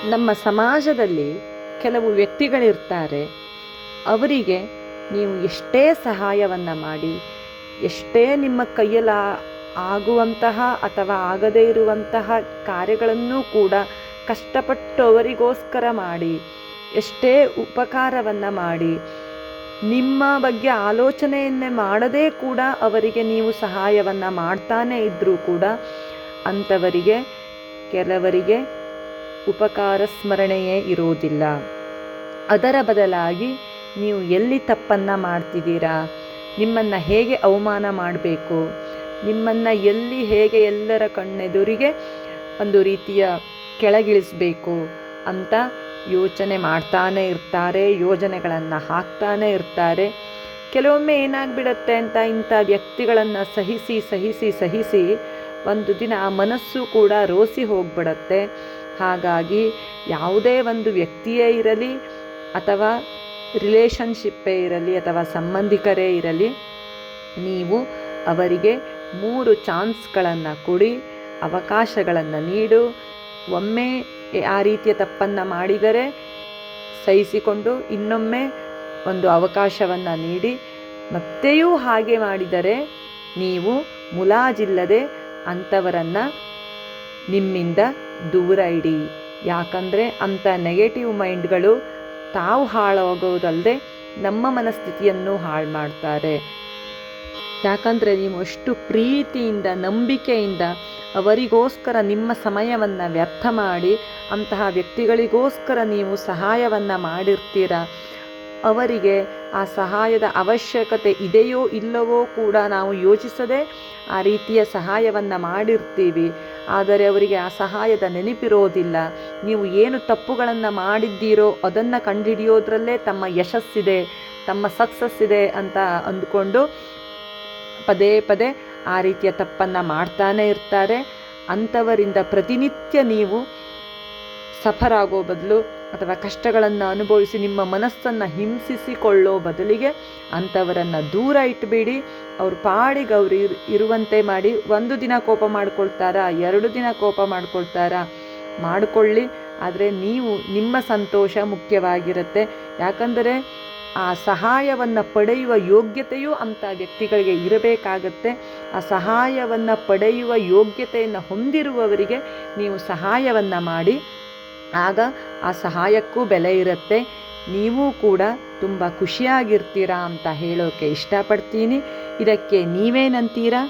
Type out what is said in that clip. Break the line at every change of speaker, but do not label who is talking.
ನಮ್ಮ ಸಮಾಜದಲ್ಲಿ ಕೆಲವು ವ್ಯಕ್ತಿಗಳಿರ್ತಾರೆ. ಅವರಿಗೆ ನೀವು ಎಷ್ಟೇ ಸಹಾಯವನ್ನು ಮಾಡಿ, ಎಷ್ಟೇ ನಿಮ್ಮ ಕೈಯಲ್ಲಿ ಆಗುವಂತಹ ಅಥವಾ ಆಗದೇ ಇರುವಂತಹ ಕಾರ್ಯಗಳನ್ನೂ ಕೂಡ ಕಷ್ಟಪಟ್ಟು ಅವರಿಗೋಸ್ಕರ ಮಾಡಿ, ಎಷ್ಟೇ ಉಪಕಾರವನ್ನು ಮಾಡಿ, ನಿಮ್ಮ ಬಗ್ಗೆ ಆಲೋಚನೆಯನ್ನೇ ಮಾಡದೇ ಕೂಡ ಅವರಿಗೆ ನೀವು ಸಹಾಯವನ್ನು ಮಾಡ್ತಾನೇ ಇದ್ದರೂ ಕೂಡ ಅಂಥವರಿಗೆ ಕೆಲವರಿಗೆ ಉಪಕಾರ ಸ್ಮರಣೆಯೇ ಇರೋದಿಲ್ಲ. ಅದರ ಬದಲಾಗಿ ನೀವು ಎಲ್ಲಿ ತಪ್ಪನ್ನು ಮಾಡ್ತಿದ್ದೀರಾ, ನಿಮ್ಮನ್ನು ಹೇಗೆ ಅವಮಾನ ಮಾಡಬೇಕು, ನಿಮ್ಮನ್ನು ಎಲ್ಲಿ ಹೇಗೆ ಎಲ್ಲರ ಕಣ್ಣೆದುರಿಗೆ ಒಂದು ರೀತಿಯ ಕೆಳಗಿಳಿಸಬೇಕು ಅಂತ ಯೋಚನೆ ಮಾಡ್ತಾನೆ ಇರ್ತಾರೆ, ಯೋಜನೆಗಳನ್ನು ಹಾಕ್ತಾನೆ ಇರ್ತಾರೆ. ಕೆಲವೊಮ್ಮೆ ಏನಾಗ್ಬಿಡುತ್ತೆ ಅಂತ ಇಂಥ ವ್ಯಕ್ತಿಗಳನ್ನು ಸಹಿಸಿ ಸಹಿಸಿ ಸಹಿಸಿ ಒಂದು ದಿನ ಆ ಮನಸ್ಸು ಕೂಡ ರೋಸಿ ಹೋಗ್ಬಿಡತ್ತೆ. ಹಾಗಾಗಿ ಯಾವುದೇ ಒಂದು ವ್ಯಕ್ತಿಯೇ ಇರಲಿ ಅಥವಾ ರಿಲೇಷನ್ಶಿಪ್ಪೇ ಇರಲಿ ಅಥವಾ ಸಂಬಂಧಿಕರೇ ಇರಲಿ, ನೀವು ಅವರಿಗೆ 3 ಚಾನ್ಸ್ಗಳನ್ನು ಕೊಡಿ, ಅವಕಾಶಗಳನ್ನು ನೀಡು. ಒಮ್ಮೆ ಆ ರೀತಿಯ ತಪ್ಪನ್ನು ಮಾಡಿದರೆ ಸಹಿಸಿಕೊಂಡು ಇನ್ನೊಮ್ಮೆ ಒಂದು ಅವಕಾಶವನ್ನು ನೀಡಿ, ಮತ್ತೆಯೂ ಹಾಗೆ ಮಾಡಿದರೆ ನೀವು ಮುಲಾಜಿಲ್ಲದೆ ಅಂಥವರನ್ನು ನಿಮ್ಮಿಂದ ದೂರ ಇಡಿ. ಯಾಕಂದರೆ ಅಂಥ ನೆಗೆಟಿವ್ ಮೈಂಡ್ಗಳು ತಾವು ಹಾಳಾಗೋದಲ್ಲದೆ ನಮ್ಮ ಮನಸ್ಥಿತಿಯನ್ನು ಹಾಳು ಮಾಡ್ತಾರೆ. ಯಾಕಂದರೆ ನೀವು ಅಷ್ಟು ಪ್ರೀತಿಯಿಂದ ನಂಬಿಕೆಯಿಂದ ಅವರಿಗೋಸ್ಕರ ನಿಮ್ಮ ಸಮಯವನ್ನು ವ್ಯರ್ಥ ಮಾಡಿ ಅಂತಹ ವ್ಯಕ್ತಿಗಳಿಗೋಸ್ಕರ ನೀವು ಸಹಾಯವನ್ನು ಮಾಡಿರ್ತೀರ. ಅವರಿಗೆ ಆ ಸಹಾಯದ ಅವಶ್ಯಕತೆ ಇದೆಯೋ ಇಲ್ಲವೋ ಕೂಡ ನಾವು ಯೋಚಿಸದೆ ಆ ರೀತಿಯ ಸಹಾಯವನ್ನು ಮಾಡಿರ್ತೀವಿ. ಆದರೆ ಅವರಿಗೆ ಆ ಸಹಾಯದ ನೆನಪಿರೋದಿಲ್ಲ. ನೀವು ಏನು ತಪ್ಪುಗಳನ್ನು ಮಾಡಿದ್ದೀರೋ ಅದನ್ನು ಕಂಡುಹಿಡಿಯೋದ್ರಲ್ಲೇ ತಮ್ಮ ಯಶಸ್ಸಿದೆ, ತಮ್ಮ ಸಕ್ಸಸ್ ಇದೆ ಅಂತ ಅಂದ್ಕೊಂಡು ಪದೇ ಪದೇ ಆ ರೀತಿಯ ತಪ್ಪನ್ನು ಮಾಡ್ತಾನೆ ಇರ್ತಾರೆ. ಅಂಥವರಿಂದ ಪ್ರತಿನಿತ್ಯ ನೀವು ಸಫರ್ ಆಗೋ ಬದಲು ಅಥವಾ ಕಷ್ಟಗಳನ್ನು ಅನುಭವಿಸಿ ನಿಮ್ಮ ಮನಸ್ಸನ್ನು ಹಿಂಸಿಸಿಕೊಳ್ಳೋ ಬದಲಿಗೆ ಅಂಥವರನ್ನು ದೂರ ಇಟ್ಟುಬಿಡಿ. ಅವ್ರ ಪಾಡಿಗೆ ಅವರು ಇರುವಂತೆ ಮಾಡಿ. 1 ದಿನ ಕೋಪ ಮಾಡ್ಕೊಳ್ತಾರಾ, 2 ದಿನ ಕೋಪ ಮಾಡ್ಕೊಳ್ತಾರಾ, ಮಾಡಿಕೊಳ್ಳಿ. ಆದರೆ ನೀವು ನಿಮ್ಮ ಸಂತೋಷ ಮುಖ್ಯವಾಗಿರುತ್ತೆ. ಯಾಕಂದರೆ ಆ ಸಹಾಯವನ್ನು ಪಡೆಯುವ ಯೋಗ್ಯತೆಯೂ ಅಂಥ ವ್ಯಕ್ತಿಗಳಿಗೆ ಇರಬೇಕಾಗತ್ತೆ. ಆ ಸಹಾಯವನ್ನು ಪಡೆಯುವ ಯೋಗ್ಯತೆಯನ್ನು ಹೊಂದಿರುವವರಿಗೆ ನೀವು ಸಹಾಯವನ್ನು ಮಾಡಿ. ಆಗ ಆ ಸಹಾಯಕ್ಕೂ ಬೆಲೆ ಇರುತ್ತೆ. ನೀವೂ ಕೂಡ ತುಂಬ ಖುಷಿಯಾಗಿರ್ತೀರಾ ಅಂತ ಹೇಳೋಕ್ಕೆ ಇಷ್ಟಪಡ್ತೀನಿ. ಇದಕ್ಕೆ ನೀವೇನಂತೀರಾ?